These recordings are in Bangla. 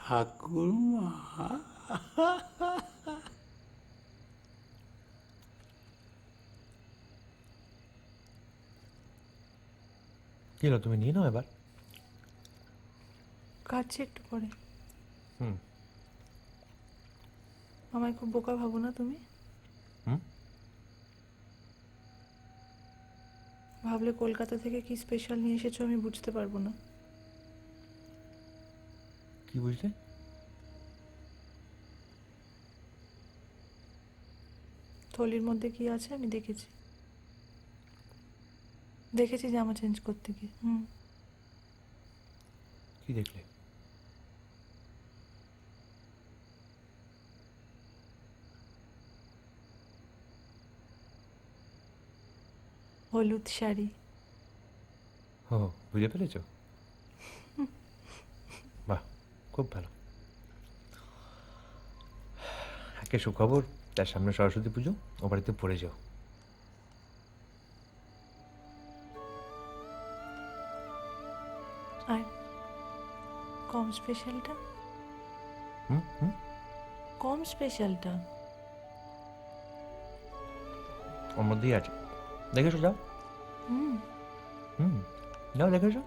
ঠাকুরমা, কি হলো, তুমি নিয়ে নাও এবার। কাটছি একটু পরে। হুম আমায় খুব বোকা ভাবো না তুমি? হুম ভাবলে কলকাতা থেকে কি স্পেশাল নিয়ে এসেছো আমি বুঝতে পারবো না। কি বুঝলে? থলির মধ্যে কি আছে আমি দেখেছি, জামা চেঞ্জ করতে গিয়ে। কি দেখলে? হলুদ শাড়ি। ও, বুঝে ফেলেছো? বাহ, খুব ভালো। একে সুখবর, তার সামনে সরস্বতী পুজো, ও বাড়িতে পড়ে যাও। আর কম স্পেশালটা? হুম হুম কম স্পেশালটা ওর মধ্যেই আছে, দেখেছো? যাও। হুম হুম যাও, দেখেছো?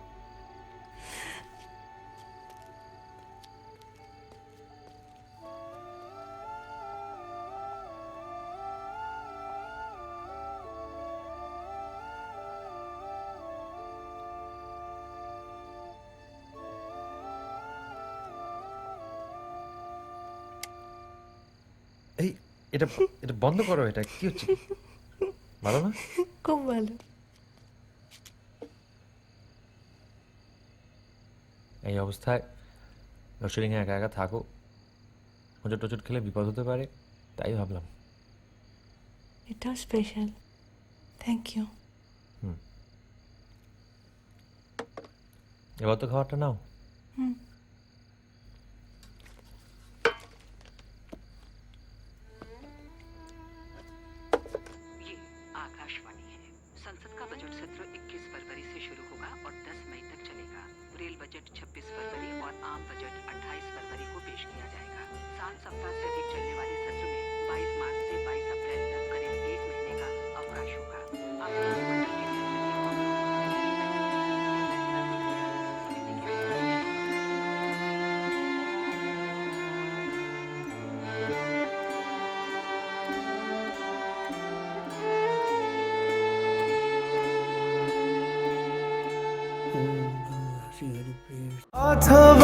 এই, এটা এটা বন্ধ করো। এটা কি হচ্ছে? ভালো না? খুব ভালো। এই অবস্থায় লোডশেডিংয়ে একা একা থাকো, হোঁচট টোচট খেলে বিপদ হতে পারে, তাই ভাবলাম। এটাও স্পেশাল, থ্যাংক ইউ। হুম এবার তো খাবারটা নাও। হুম। ये आकाशवाणी है। संसद का बजट सत्र 21 फरवरी से शुरू होगा और 10 मई तक चलेगा। रेल बजट 26 फरवरी और आम बजट 28 फरवरी को पेश किया जाएगा। 7 सप्ताह से अधिक चलने वाले सत्र में 22 मार्च से 22 अप्रैल तक करीब 1 महीने का अवकाश होगा। आप मंत्रिमंडल के संसदीय मामलों समिति के শ্রীহরি প্রিয় অথবা